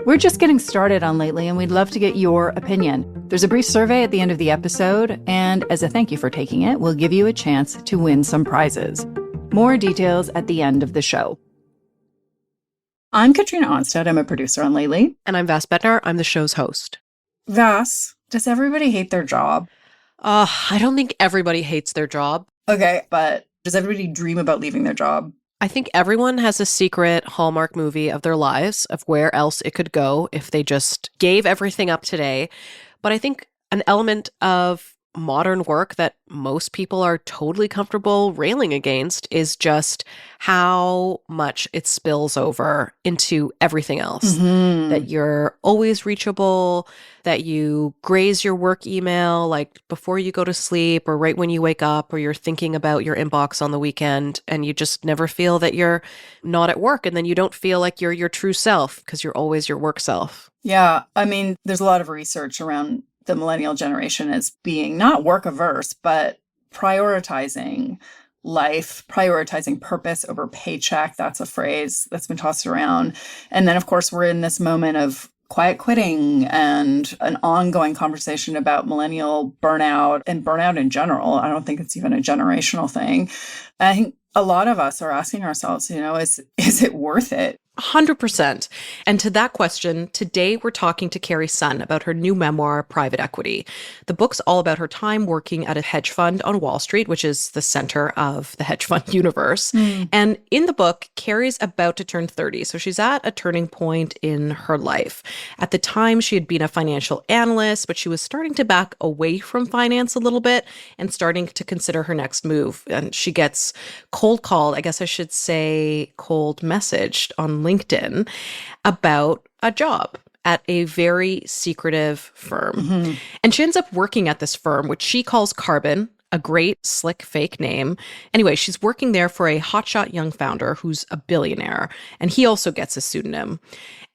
We're just getting started on Lately, and we'd love to get your opinion. There's a brief survey at the end of the episode, and as a thank you for taking it, we'll give you a chance to win some prizes. More details at the end of the show. I'm Katrina Onstad. I'm a producer on Lately. And I'm Vass Bednar. I'm the show's host. Vass, does everybody hate their job? I don't think everybody hates their job. Okay, but does everybody dream about leaving their job? I think everyone has a secret Hallmark movie of their lives of where else it could go if they just gave everything up today. But I think an element of modern work that most people are totally comfortable railing against is just how much it spills over into everything else. Mm-hmm. That you're always reachable, that you graze your work email like before you go to sleep or right when you wake up, or you're thinking about your inbox on the weekend, and you just never feel that you're not at work, and then you don't feel like you're your true self because you're always your work self. Yeah, I mean, there's a lot of research around the millennial generation as being not work averse, but prioritizing life, prioritizing purpose over paycheck. That's a phrase that's been tossed around. And then, of course, we're in this moment of quiet quitting and an ongoing conversation about millennial burnout and burnout in general. I don't think it's even a generational thing. I think a lot of us are asking ourselves, is it worth it? 100%. And to that question, today we're talking to Carrie Sun about her new memoir, Private Equity. The book's all about her time working at a hedge fund on Wall Street, which is the center of the hedge fund universe. And in the book, Carrie's about to turn 30. So she's at a turning point in her life. At the time, she had been a financial analyst, but she was starting to back away from finance a little bit and starting to consider her next move. And she gets cold called, I guess I should say cold messaged on LinkedIn about a job at a very secretive firm. Mm-hmm. And she ends up working at this firm, which she calls Carbon, a great, slick, fake name. Anyway, she's working there for a hotshot young founder who's a billionaire, and he also gets a pseudonym.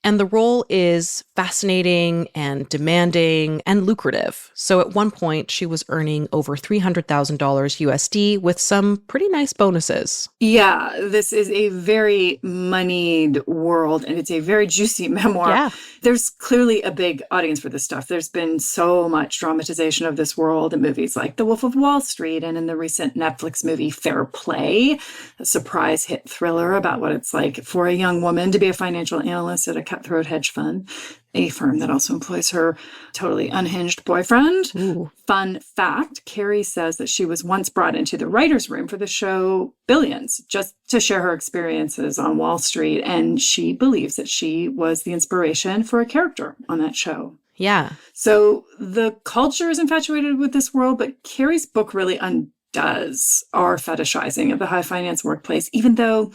And the role is fascinating and demanding and lucrative. So at one point, she was earning over $300,000 USD with some pretty nice bonuses. Yeah, this is a very moneyed world, and it's a very juicy memoir. Yeah. There's clearly a big audience for this stuff. There's been so much dramatization of this world in movies like The Wolf of Wall Street, and in the recent Netflix movie Fair Play, a surprise hit thriller about what it's like for a young woman to be a financial analyst at a cutthroat hedge fund, a firm that also employs her totally unhinged boyfriend. Ooh. Fun fact, Carrie says that she was once brought into the writer's room for the show Billions, just to share her experiences on Wall Street. And she believes that she was the inspiration for a character on that show. Yeah. So the culture is infatuated with this world, but Carrie's book really undoes our fetishizing of the high finance workplace, even though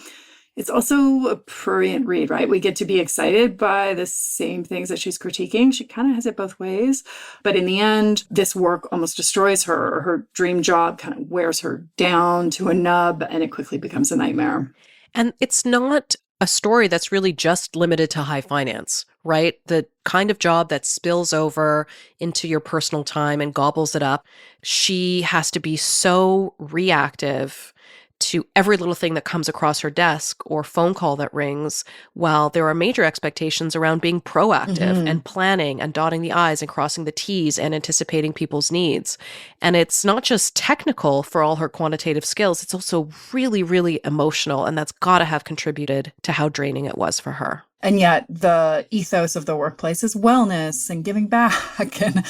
it's also a prurient read, right? We get to be excited by the same things that she's critiquing. She kind of has it both ways. But in the end, this work almost destroys her. Her dream job kind of wears her down to a nub, and it quickly becomes a nightmare. And it's not a story that's really just limited to high finance, right? The kind of job that spills over into your personal time and gobbles it up. She has to be so reactive to every little thing that comes across her desk or phone call that rings, while there are major expectations around being proactive and planning and dotting the I's and crossing the T's and anticipating people's needs. And it's not just technical for all her quantitative skills, it's also really, really emotional, and that's got to have contributed to how draining it was for her. And yet the ethos of the workplace is wellness and giving back. And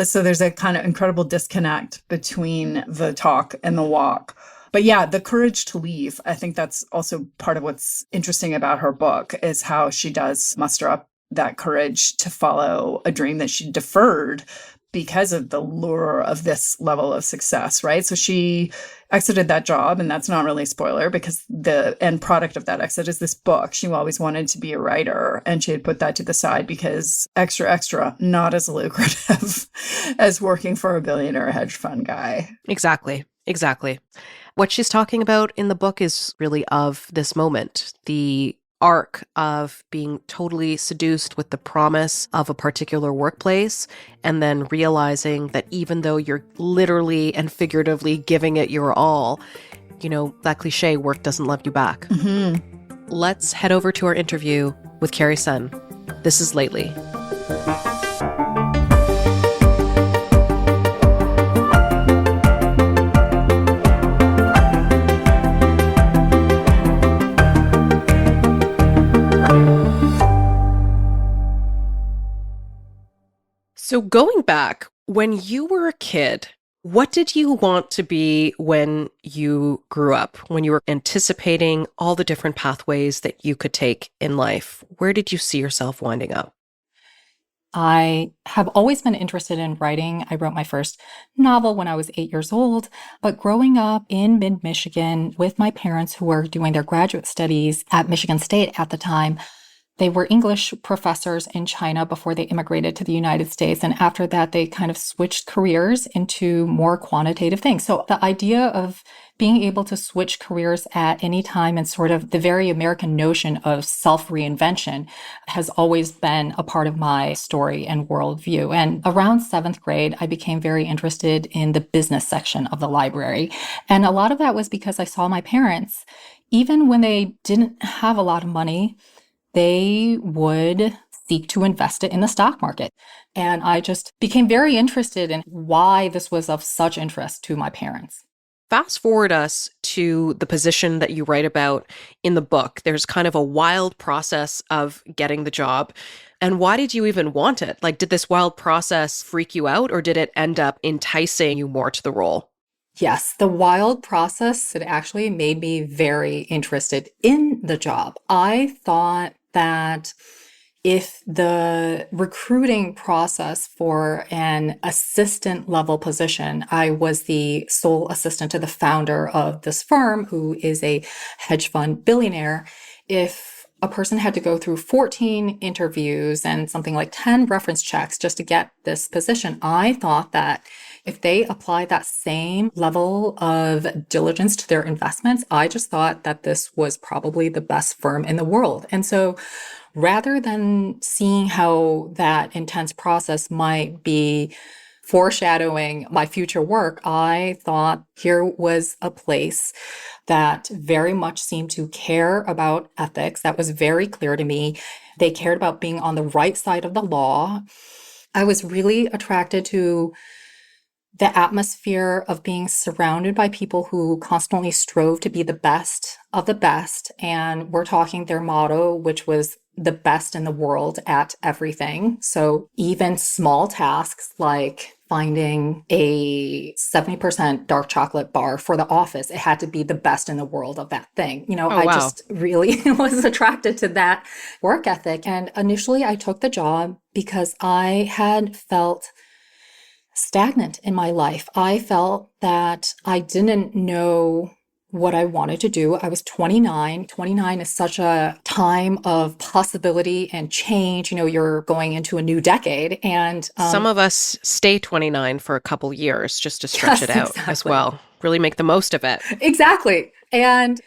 so there's a kind of incredible disconnect between the talk and the walk. But yeah, the courage to leave, I think that's also part of what's interesting about her book, is how she does muster up that courage to follow a dream that she deferred because of the lure of this level of success, right? So she exited that job, and that's not really a spoiler because the end product of that exit is this book. She always wanted to be a writer, and she had put that to the side because extra, not as lucrative as working for a billionaire hedge fund guy. Exactly. What she's talking about in the book is really of this moment, the arc of being totally seduced with the promise of a particular workplace, and then realizing that even though you're literally and figuratively giving it your all, that cliche, work doesn't love you back. Mm-hmm. Let's head over to our interview with Carrie Sun. This is Lately. So going back, when you were a kid, what did you want to be when you grew up, when you were anticipating all the different pathways that you could take in life? Where did you see yourself winding up? I have always been interested in writing. I wrote my first novel when I was 8 years old, but growing up in mid Michigan with my parents who were doing their graduate studies at Michigan State at the time, they were English professors in China before they immigrated to the United States. And after that, they kind of switched careers into more quantitative things. So the idea of being able to switch careers at any time and sort of the very American notion of self-reinvention has always been a part of my story and worldview. And around seventh grade, I became very interested in the business section of the library. And a lot of that was because I saw my parents, even when they didn't have a lot of money, they would seek to invest it in the stock market. And I just became very interested in why this was of such interest to my parents. Fast forward us to the position that you write about in the book. There's kind of a wild process of getting the job. And why did you even want it? Like, did this wild process freak you out, or did it end up enticing you more to the role? Yes, the wild process, it actually made me very interested in the job. I thought that if the recruiting process for an assistant level position, I was the sole assistant to the founder of this firm, who is a hedge fund billionaire. If a person had to go through 14 interviews and something like 10 reference checks just to get this position, I thought that if they applied that same level of diligence to their investments, I just thought that this was probably the best firm in the world. And so rather than seeing how that intense process might be foreshadowing my future work, I thought here was a place that very much seemed to care about ethics. That was very clear to me. They cared about being on the right side of the law. I was really attracted to the atmosphere of being surrounded by people who constantly strove to be the best of the best. And we're talking their motto, which was the best in the world at everything. So even small tasks like finding a 70% dark chocolate bar for the office, it had to be the best in the world of that thing. Oh, I wow. just really was attracted to that work ethic. And initially I took the job because I had felt stagnant in my life. I felt that I didn't know what I wanted to do. I was 29. 29 is such a time of possibility and change. You're going into a new decade. And Some of us stay 29 for a couple years just to stretch yes, it out as exactly. well. Really make the most of it. Exactly. And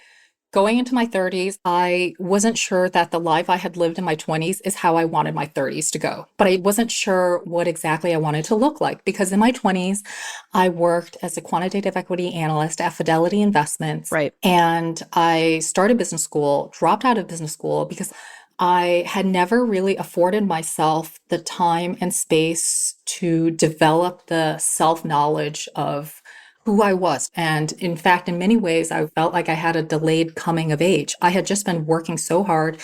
going into my 30s, I wasn't sure that the life I had lived in my 20s is how I wanted my 30s to go. But I wasn't sure what exactly I wanted to look like because in my 20s, I worked as a quantitative equity analyst at Fidelity Investments. Right. And I started business school, dropped out of business school because I had never really afforded myself the time and space to develop the self-knowledge of who I was. And in fact, in many ways, I felt like I had a delayed coming of age. I had just been working so hard,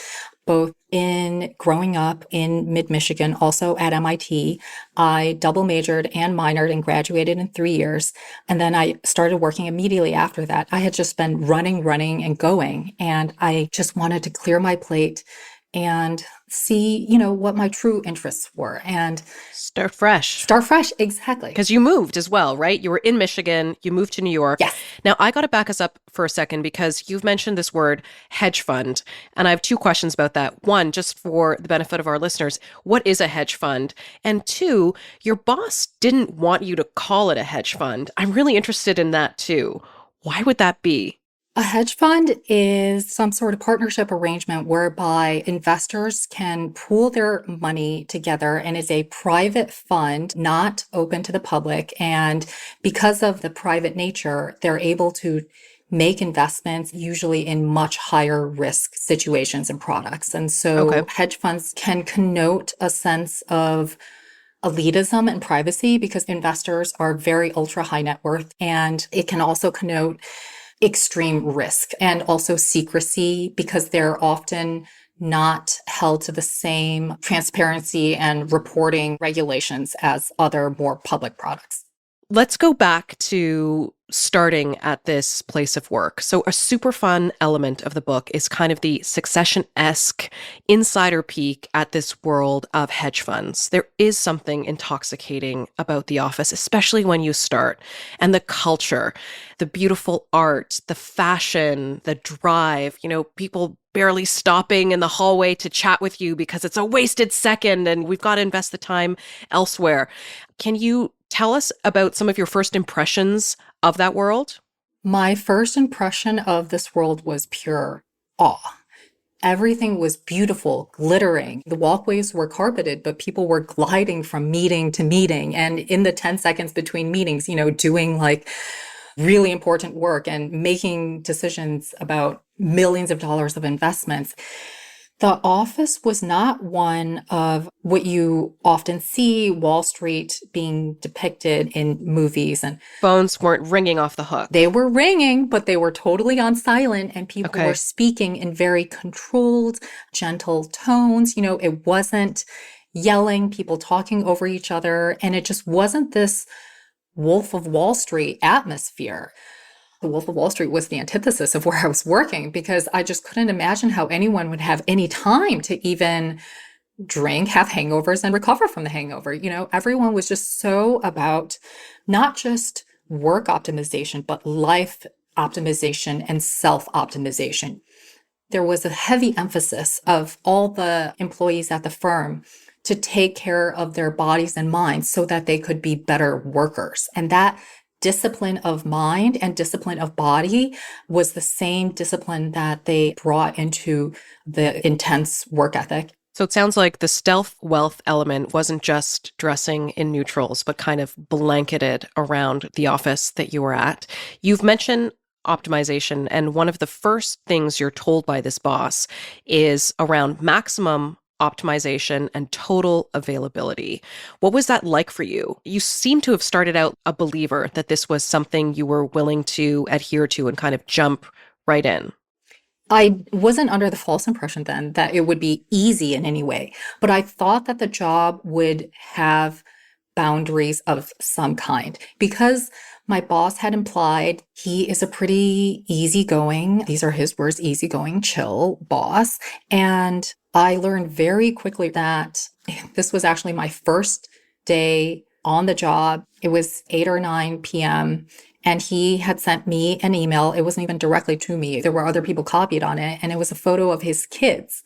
both in growing up in mid-Michigan, also at MIT. I double majored and minored and graduated in 3 years. And then I started working immediately after that. I had just been running and going. And I just wanted to clear my plate and see, what my true interests were and Start fresh. start fresh. Exactly. Because you moved as well, right? You were in Michigan, you moved to New York. Yes. Now, I got to back us up for a second because you've mentioned this word hedge fund. And I have two questions about that. One, just for the benefit of our listeners, what is a hedge fund? And two, your boss didn't want you to call it a hedge fund. I'm really interested in that too. Why would that be? A hedge fund is some sort of partnership arrangement whereby investors can pool their money together and is a private fund, not open to the public. And because of the private nature, they're able to make investments usually in much higher risk situations and products. And Okay. so hedge funds can connote a sense of elitism and privacy because investors are very ultra high net worth. And it can also connote extreme risk and also secrecy because they're often not held to the same transparency and reporting regulations as other more public products. Let's go back to starting at this place of work. So, a super fun element of the book is kind of the Succession-esque insider peek at this world of hedge funds. There is something intoxicating about the office, especially when you start, and the culture, the beautiful art, the fashion, the drive, people barely stopping in the hallway to chat with you because it's a wasted second and we've got to invest the time elsewhere. Can you tell us about some of your first impressions of that world? My first impression of this world was pure awe. Everything was beautiful, glittering. The walkways were carpeted, but people were gliding from meeting to meeting. And in the 10 seconds between meetings, doing like really important work and making decisions about millions of dollars of investments. The office was not one of what you often see Wall Street being depicted in movies. And Phones weren't ringing off the hook. they were ringing, but they were totally on silent, and people Okay. were speaking in very controlled, gentle tones. It wasn't yelling, people talking over each other, and it just wasn't this Wolf of Wall Street atmosphere. The Wolf of Wall Street was the antithesis of where I was working because I just couldn't imagine how anyone would have any time to even drink, have hangovers, and recover from the hangover. Everyone was just so about not just work optimization, but life optimization and self-optimization. There was a heavy emphasis of all the employees at the firm to take care of their bodies and minds so that they could be better workers. And that discipline of mind and discipline of body was the same discipline that they brought into the intense work ethic. So it sounds like the stealth wealth element wasn't just dressing in neutrals, but kind of blanketed around the office that you were at. You've mentioned optimization, and one of the first things you're told by this boss is around maximum optimization and total availability. What was that like for you? You seem to have started out a believer that this was something you were willing to adhere to and kind of jump right in. I wasn't under the false impression then that it would be easy in any way, but I thought that the job would have boundaries of some kind because my boss had implied he is a pretty easygoing, these are his words, easygoing, chill boss. And I learned very quickly that this was actually my first day on the job. It was 8 or 9 p.m. And he had sent me an email. It wasn't even directly to me. There were other people copied on it. And it was a photo of his kids.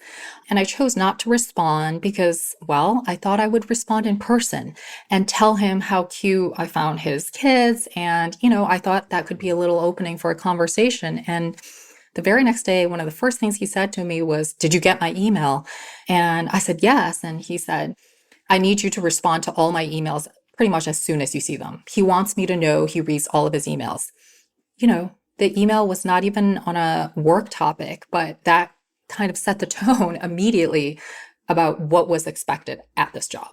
And I chose not to respond because, well, I thought I would respond in person and tell him how cute I found his kids. And, I thought that could be a little opening for a conversation. And the very next day, one of the first things he said to me was, "Did you get my email?" And I said, "Yes." And he said, "I need you to respond to all my emails pretty much as soon as you see them. He wants me to know he reads all of his emails." The email was not even on a work topic, but that kind of set the tone immediately about what was expected at this job.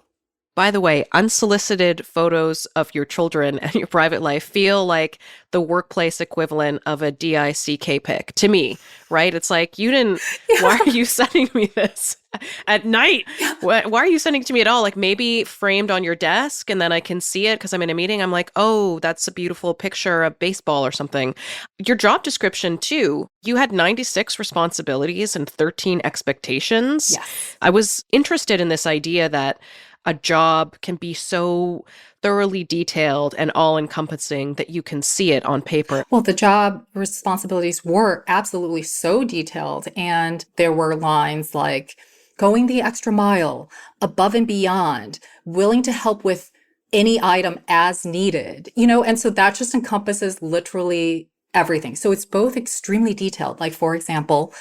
By the way, unsolicited photos of your children and your private life feel like the workplace equivalent of a DICK pic to me, right? It's like, why are you sending me this at night? Why are you sending it to me at all? Like maybe framed on your desk and then I can see it because I'm in a meeting. I'm like, oh, that's a beautiful picture of baseball or something. Your job description too, you had 96 responsibilities and 13 expectations. Yes. I was interested in this idea that a job can be so thoroughly detailed and all-encompassing that you can see it on paper. Well, the job responsibilities were absolutely so detailed. And there were lines like going the extra mile, above and beyond, willing to help with any item as needed, and so that just encompasses literally everything. So it's both extremely detailed. Like, for example,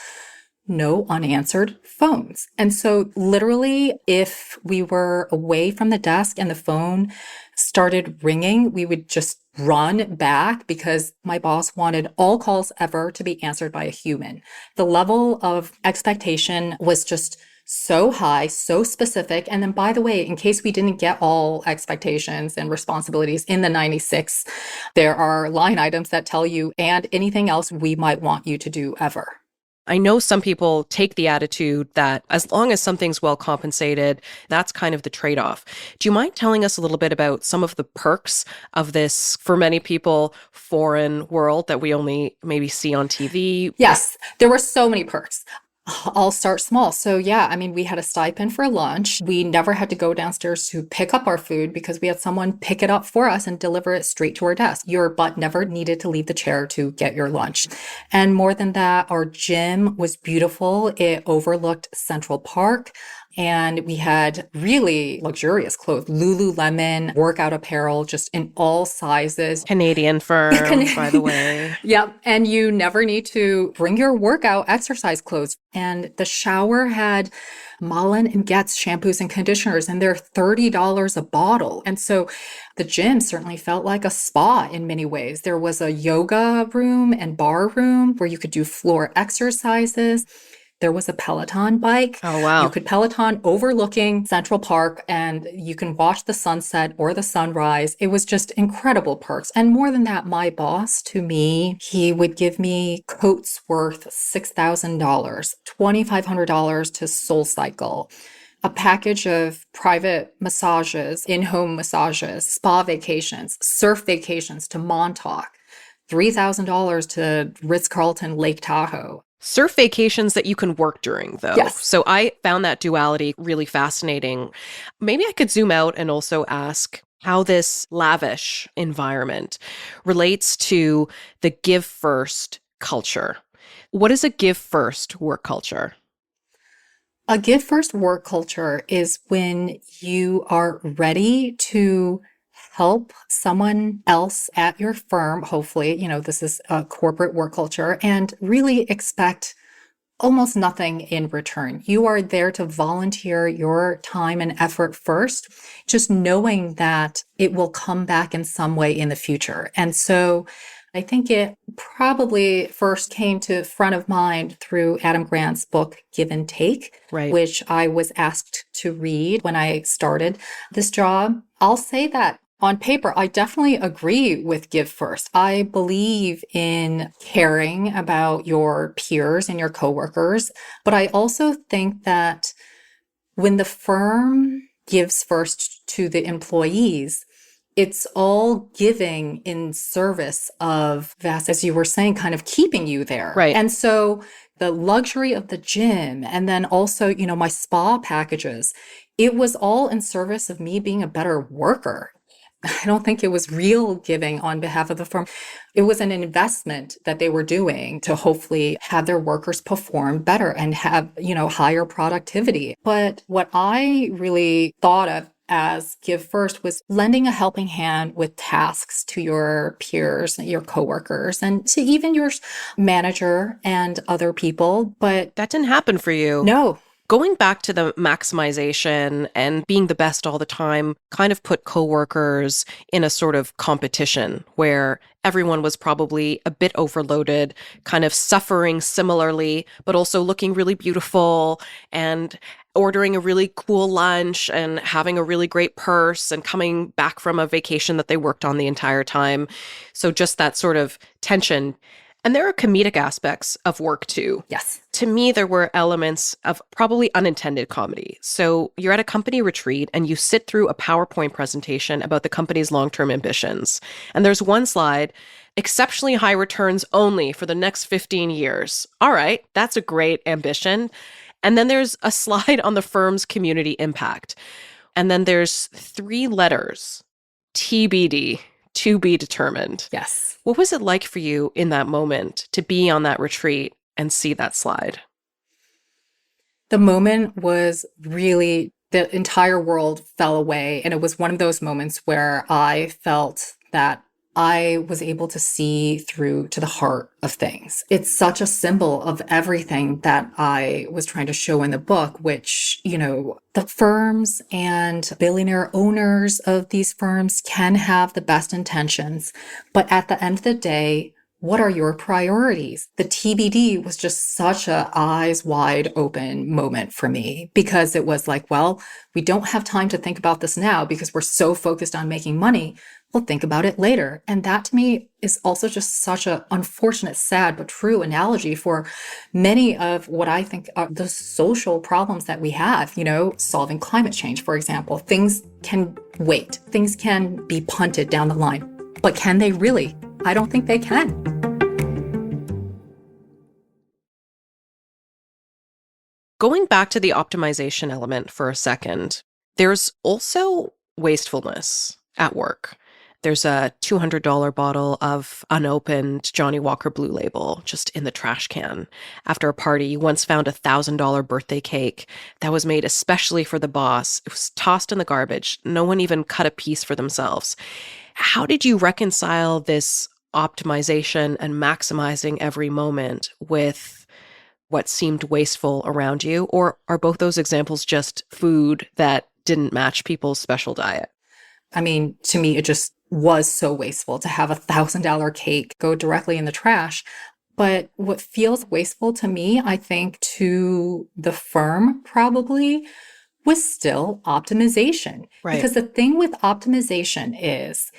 no unanswered phones. And so literally, if we were away from the desk and the phone started ringing, we would just run back because my boss wanted all calls ever to be answered by a human. The level of expectation was just so high, so specific. And then, by the way, in case we didn't get all expectations and responsibilities in the 96, there are line items that tell you, and anything else we might want you to do ever. I know some people take the attitude that as long as something's well compensated, that's kind of the trade-off. Do you mind telling us a little bit about some of the perks of this, for many people, foreign world that we only maybe see on TV? Yes, there were so many perks. I'll start small. So yeah, I mean, we had a stipend for lunch. We never had to go downstairs to pick up our food because we had someone pick it up for us and deliver it straight to our desk. Your butt never needed to leave the chair to get your lunch. And more than that, our gym was beautiful. It overlooked Central Park. And we had really luxurious clothes, Lululemon, workout apparel, just in all sizes. Canadian firm, by the way. Yep. And you never need to bring your workout exercise clothes. And the shower had Mullen and Getz shampoos and conditioners, and they're $30 a bottle. And so the gym certainly felt like a spa in many ways. There was a yoga room and bar room where you could do floor exercises. There was a Peloton bike. Oh, wow. You could Peloton overlooking Central Park and you can watch the sunset or the sunrise. It was just incredible perks. And more than that, my boss, to me, he would give me coats worth $6,000, $2,500 to SoulCycle, a package of private massages, in-home massages, spa vacations, surf vacations to Montauk, $3,000 to Ritz-Carlton Lake Tahoe. Surf vacations that you can work during, though. Yes. So I found that duality really fascinating. Maybe I could zoom out and also ask how this lavish environment relates to the give first culture. What is a give first work culture? A give first work culture is when you are ready to help someone else at your firm, hopefully, this is a corporate work culture, and really expect almost nothing in return. You are there to volunteer your time and effort first, just knowing that it will come back in some way in the future. And so I think it probably first came to front of mind through Adam Grant's book, Give and Take, Right. which I was asked to read when I started this job. I'll say that on paper, I definitely agree with Give First. I believe in caring about your peers and your coworkers, but I also think that when the firm gives first to the employees, it's all giving in service of Vass, as you were saying, kind of keeping you there. Right. And so the luxury of the gym and then also, my spa packages, it was all in service of me being a better worker. I don't think it was real giving on behalf of the firm. It was an investment that they were doing to hopefully have their workers perform better and have, higher productivity. But what I really thought of as Give First was lending a helping hand with tasks to your peers, your coworkers, and to even your manager and other people. But That didn't happen for you. no. Going back to the maximization and being the best all the time kind of put coworkers in a sort of competition where everyone was probably a bit overloaded, kind of suffering similarly, but also looking really beautiful and ordering a really cool lunch and having a really great purse and coming back from a vacation that they worked on the entire time. So just that sort of tension. And there are comedic aspects of work too. Yes. To me, there were elements of probably unintended comedy. So you're at a company retreat and you sit through a PowerPoint presentation about the company's long-term ambitions. And there's one slide, exceptionally high returns only for the next 15 years. All right, that's a great ambition. And then there's a slide on the firm's community impact. And then there's 3 letters, TBD, to be determined. Yes. What was it like for you in that moment to be on that retreat and see that slide? The moment was really, the entire world fell away. And it was one of those moments where I felt that I was able to see through to the heart of things. It's such a symbol of everything that I was trying to show in the book, which, the firms and billionaire owners of these firms can have the best intentions. But at the end of the day, what are your priorities? The TBD was just such a eyes wide open moment for me, because it was like, well, we don't have time to think about this now because we're so focused on making money. We'll think about it later. And that to me is also just such an unfortunate, sad, but true analogy for many of what I think are the social problems that we have, solving climate change, for example. Things can wait. Things can be punted down the line. But can they really? I don't think they can. Going back to the optimization element for a second, there's also wastefulness at work. There's a $200 bottle of unopened Johnny Walker Blue Label just in the trash can. After a party, you once found a $1,000 birthday cake that was made especially for the boss. It was tossed in the garbage. No one even cut a piece for themselves. How did you reconcile this optimization and maximizing every moment with what seemed wasteful around you? Or are both those examples just food that didn't match people's special diet? I mean, to me, it just was so wasteful to have a $1,000 cake go directly in the trash. But what feels wasteful to me, I think, to the firm probably, was still optimization. Right. Because the thing with optimization is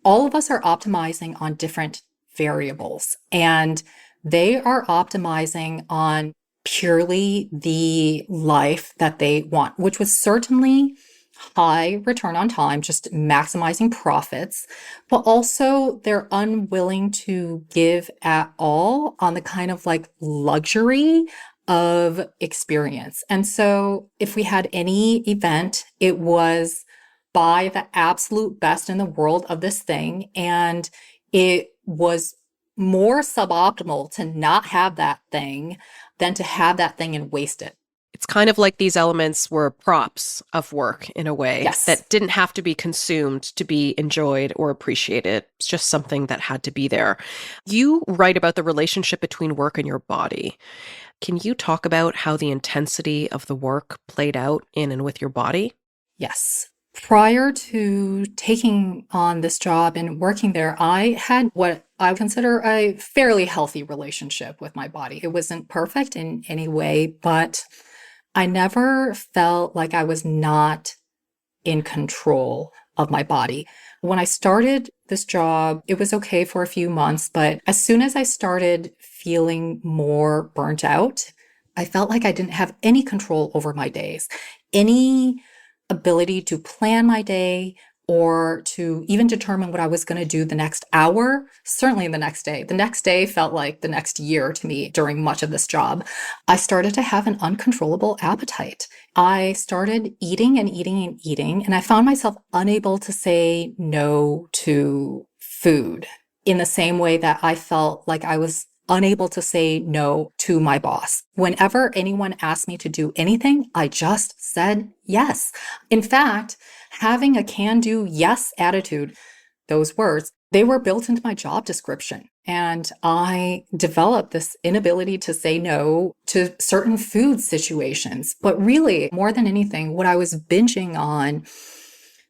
all of us are optimizing on different variables, and they are optimizing on purely the life that they want, which was certainly high return on time, just maximizing profits, but also they're unwilling to give at all on the kind of like luxury of experience. And so if we had any event, it was buy the absolute best in the world of this thing. And it was more suboptimal to not have that thing than to have that thing and waste it. It's kind of like these elements were props of work in a way. Yes. That didn't have to be consumed to be enjoyed or appreciated. It's just something that had to be there. You write about the relationship between work and your body. Can you talk about how the intensity of the work played out in and with your body? Yes. Prior to taking on this job and working there, I had what I consider a fairly healthy relationship with my body. It wasn't perfect in any way, but I never felt like I was not in control of my body. When I started this job, it was okay for a few months, but as soon as I started feeling more burnt out, I felt like I didn't have any control over my days, any ability to plan my day or to even determine what I was going to do the next hour, certainly the next day. The next day felt like the next year to me during much of this job. I started to have an uncontrollable appetite. I started eating and eating and eating, and I found myself unable to say no to food in the same way that I felt like I was unable to say no to my boss. Whenever anyone asked me to do anything, I just said yes. In fact, having a can-do yes attitude, those words, they were built into my job description. And I developed this inability to say no to certain food situations. But really, more than anything, what I was binging on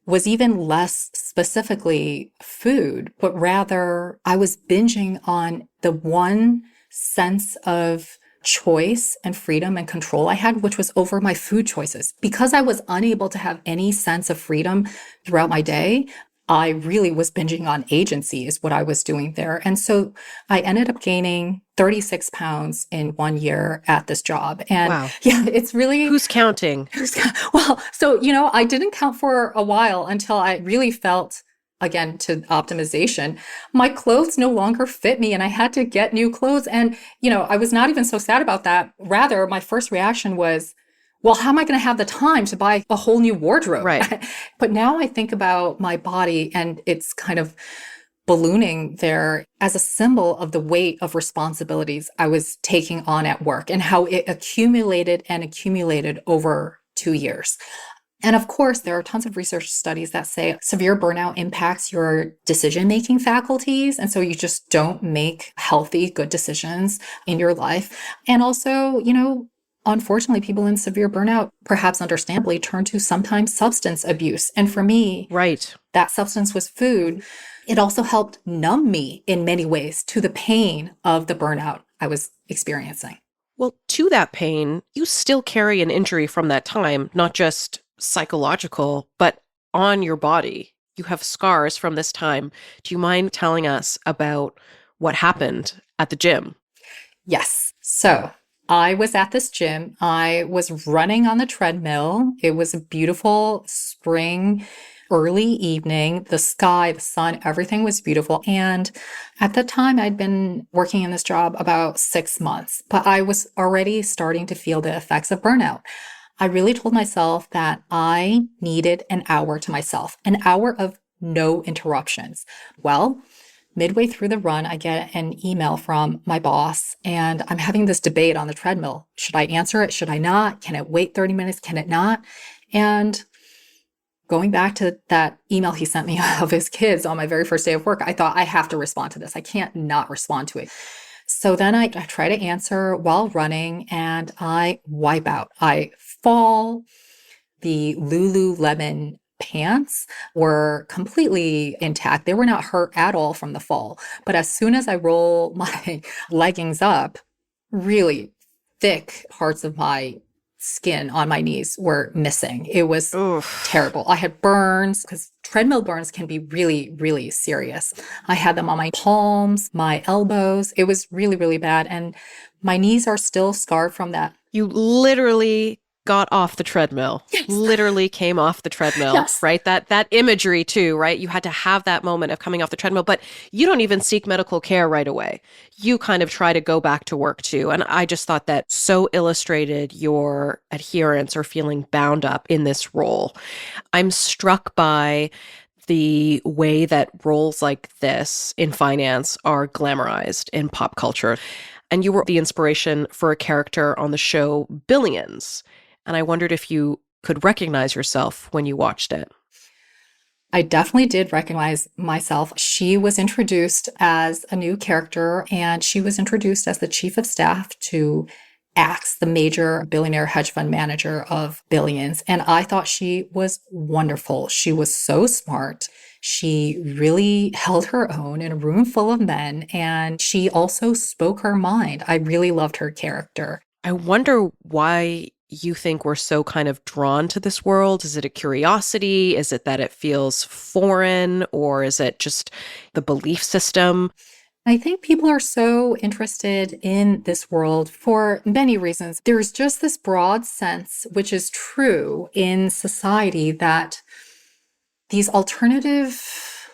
was even less specifically food, but rather I was binging on the one sense of choice and freedom and control I had, which was over my food choices. Because I was unable to have any sense of freedom throughout my day, I really was binging on agency is what I was doing there. And so I ended up gaining 36 pounds in 1 year at this job. And wow. Yeah, it's really... Who's counting? Well, so, I didn't count for a while until I really felt, again, to optimization, my clothes no longer fit me and I had to get new clothes. And, I was not even so sad about that. Rather, my first reaction was, well, how am I going to have the time to buy a whole new wardrobe? Right. But now I think about my body and it's kind of ballooning there as a symbol of the weight of responsibilities I was taking on at work and how it accumulated and accumulated over 2 years. And of course, there are tons of research studies that say severe burnout impacts your decision-making faculties. And so you just don't make healthy, good decisions in your life. And also, unfortunately, people in severe burnout, perhaps understandably, turn to sometimes substance abuse. And for me, Right. that substance was food. It also helped numb me in many ways to the pain of the burnout I was experiencing. Well, to that pain, you still carry an injury from that time, not just psychological, but on your body. You have scars from this time. Do you mind telling us about what happened at the gym? Yes. So I was at this gym. I was running on the treadmill. It was a beautiful spring, early evening. The sky, the sun, everything was beautiful. And at the time, I'd been working in this job about 6 months, but I was already starting to feel the effects of burnout. I really told myself that I needed an hour to myself, an hour of no interruptions. Well, midway through the run, I get an email from my boss, and I'm having this debate on the treadmill. Should I answer it? Should I not? Can it wait 30 minutes? Can it not? And going back to that email he sent me of his kids on my very first day of work, I thought I have to respond to this. I can't not respond to it. So then I try to answer while running and I wipe out. I fall. The Lululemon pants were completely intact. They were not hurt at all from the fall. But as soon as I roll my leggings up, really thick parts of my skin on my knees were missing. It was Oof. terrible. I had burns because treadmill burns can be really, really serious. I had them on my palms, my elbows. It was really, really bad. And my knees are still scarred from that. You literally got off the treadmill. Yes. Literally came off the treadmill, Yes. right? That imagery too, right? You had to have that moment of coming off the treadmill, but you don't even seek medical care right away. You kind of try to go back to work too. And I just thought that so illustrated your adherence or feeling bound up in this role. I'm struck by the way that roles like this in finance are glamorized in pop culture. And you were the inspiration for a character on the show Billions. And I wondered if you could recognize yourself when you watched it. I definitely did recognize myself. She was introduced as a new character, and she was introduced as the chief of staff to Axe, the major billionaire hedge fund manager of Billions. And I thought she was wonderful. She was so smart. She really held her own in a room full of men, and she also spoke her mind. I really loved her character. I wonder why you think we're so kind of drawn to this world. Is it a curiosity? Is it that it feels foreign? Or is it just the belief system? I think people are so interested in this world for many reasons. There's just this broad sense, which is true in society, that these alternative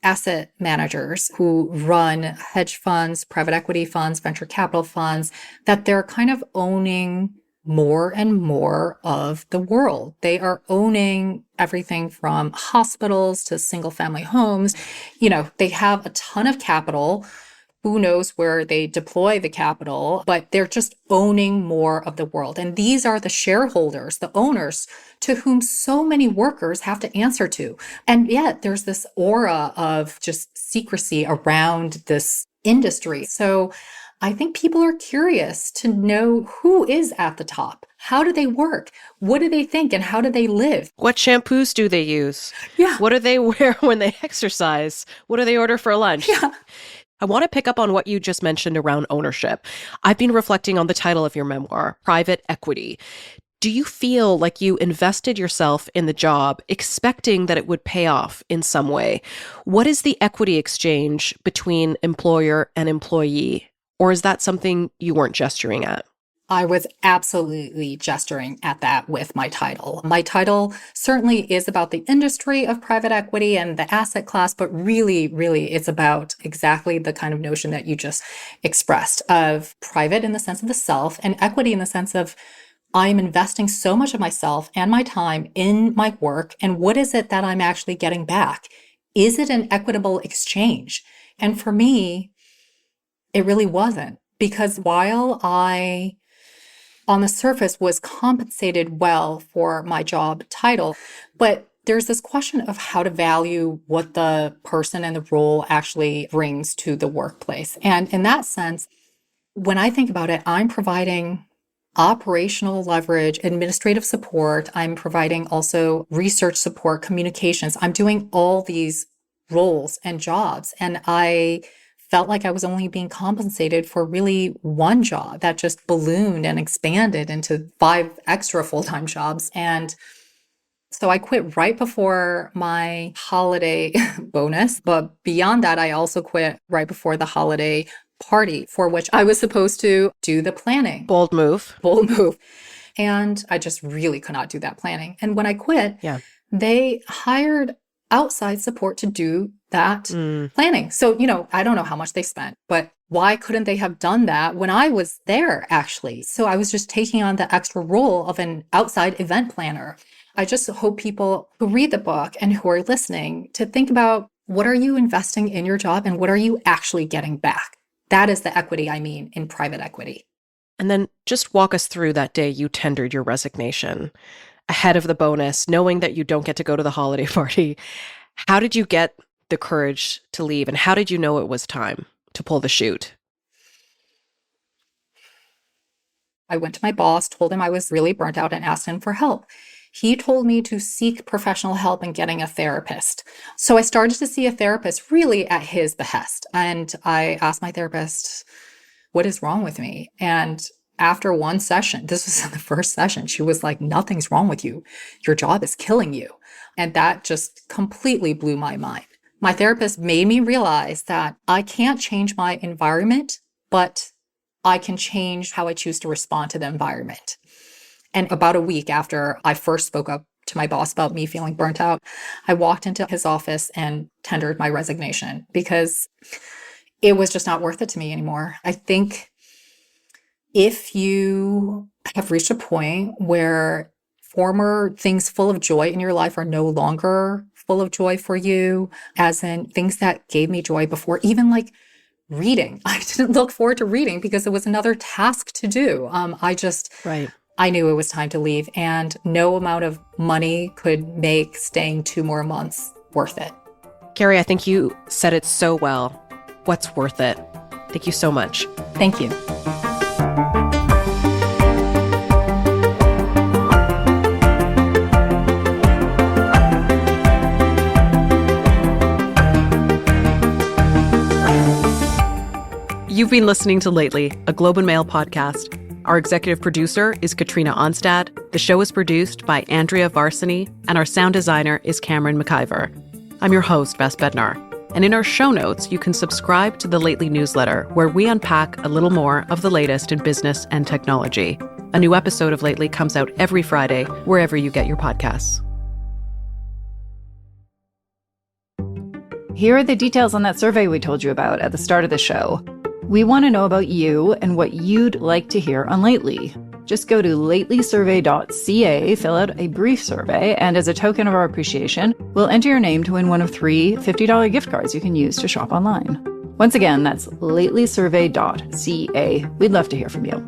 asset managers who run hedge funds, private equity funds, venture capital funds, that they're kind of owning more and more of the world. They are owning everything from hospitals to single family homes. They have a ton of capital. Who knows where they deploy the capital, but they're just owning more of the world. And these are the shareholders, the owners, to whom so many workers have to answer to. And yet there's this aura of just secrecy around this industry. So I think people are curious to know who is at the top. How do they work? What do they think? And how do they live? What shampoos do they use? Yeah. What do they wear when they exercise? What do they order for lunch? Yeah. I want to pick up on what you just mentioned around ownership. I've been reflecting on the title of your memoir, Private Equity. Do you feel like you invested yourself in the job expecting that it would pay off in some way? What is the equity exchange between employer and employee? Or is that something you weren't gesturing at? I was absolutely gesturing at that with my title. My title certainly is about the industry of private equity and the asset class, but really, really, it's about exactly the kind of notion that you just expressed of private in the sense of the self and equity in the sense of I'm investing so much of myself and my time in my work. And what is it that I'm actually getting back? Is it an equitable exchange? And for me, it really wasn't, because while I on the surface was compensated well for my job title. But there's this question of how to value what the person and the role actually brings to the workplace. And in that sense, when I think about it, I'm providing operational leverage, administrative support. I'm providing also research support, communications. I'm doing all these roles and jobs. And I felt like I was only being compensated for really one job that just ballooned and expanded into 5 extra full-time jobs. And so I quit right before my holiday bonus. But beyond that, I also quit right before the holiday party for which I was supposed to do the planning. Bold move. Bold move. And I just really could not do that planning. And when I quit, they hired outside support to do that planning. So, I don't know how much they spent, but why couldn't they have done that when I was there, actually? So I was just taking on the extra role of an outside event planner. I just hope people who read the book and who are listening to think about, what are you investing in your job and what are you actually getting back? That is the equity I mean in private equity. And then just walk us through that day you tendered your resignation ahead of the bonus, knowing that you don't get to go to the holiday party. How did you get the courage to leave? And how did you know it was time to pull the chute? I went to my boss, told him I was really burnt out, and asked him for help. He told me to seek professional help in getting a therapist. So I started to see a therapist really at his behest. And I asked my therapist, what is wrong with me? And after one session, this was the first session, she was like, nothing's wrong with you. Your job is killing you. And that just completely blew my mind. My therapist made me realize that I can't change my environment, but I can change how I choose to respond to the environment. And about a week after I first spoke up to my boss about me feeling burnt out, I walked into his office and tendered my resignation because it was just not worth it to me anymore. I think if you have reached a point where former things full of joy in your life are no longer full of joy for you, as in things that gave me joy before, even like reading. I didn't look forward to reading because it was another task to do. I knew it was time to leave, and no amount of money could make staying 2 more months worth it. Carrie, I think you said it so well. What's worth it? Thank you so much. Thank you. You've been listening to Lately, a Globe and Mail podcast. Our executive producer is Katrina Onstad. The show is produced by Andrea Varsany, and our sound designer is Cameron McIver. I'm your host, Vass Bednar. And in our show notes, you can subscribe to the Lately newsletter, where we unpack a little more of the latest in business and technology. A new episode of Lately comes out every Friday, wherever you get your podcasts. Here are the details on that survey we told you about at the start of the show. We want to know about you and what you'd like to hear on Lately. Just go to latelysurvey.ca, fill out a brief survey, and as a token of our appreciation, we'll enter your name to win one of 3 $50 gift cards you can use to shop online. Once again, that's latelysurvey.ca. We'd love to hear from you.